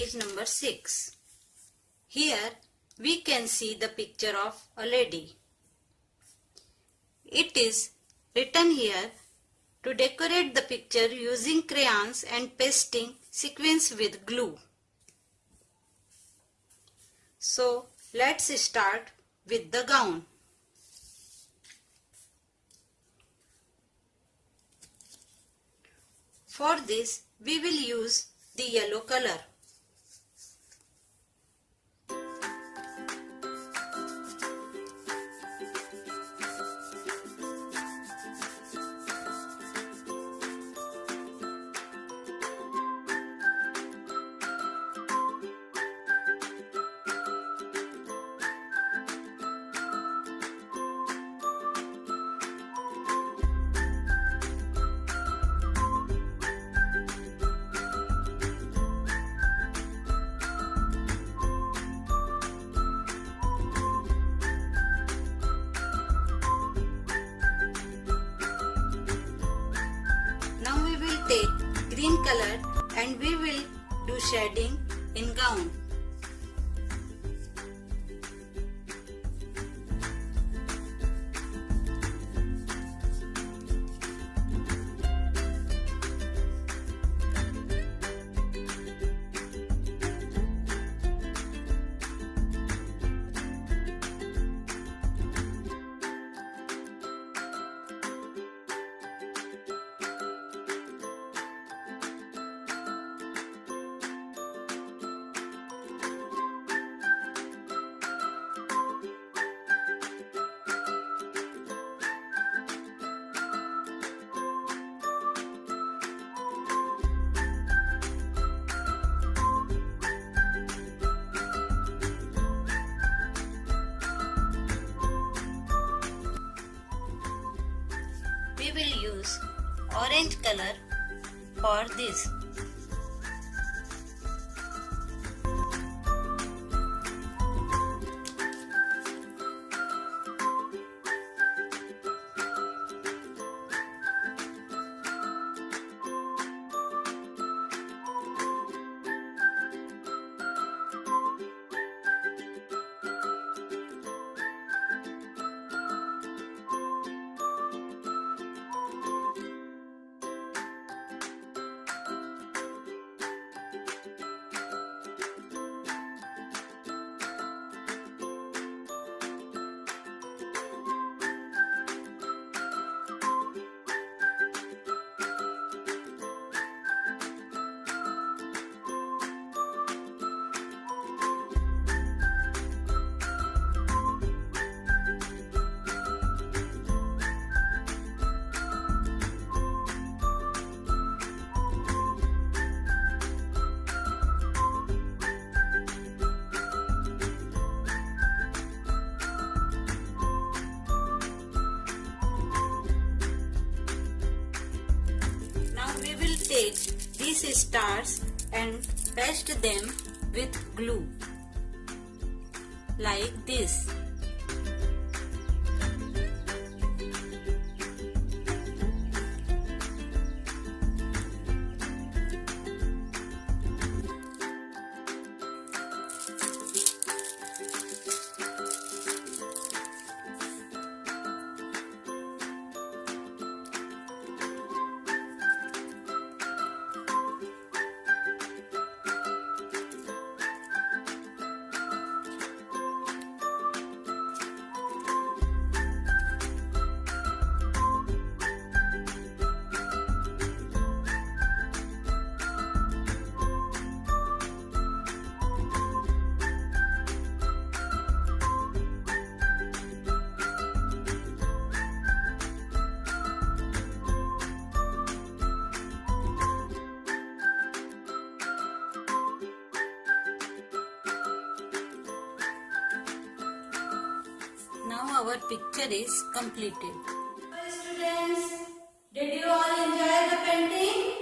page number 6. Here we can see the picture of a lady. It is written here to decorate the picture using crayons and pasting sequins with glue. So let's start with the gown. For this we will use the yellow color. Take green color and we will do shading in gown. We will use orange color for this. Take these stars and paste them with glue like this. Now our picture is completed. Students, did you all enjoy the painting?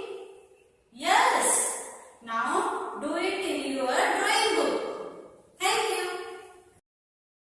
Yes. Now do it in your drawing.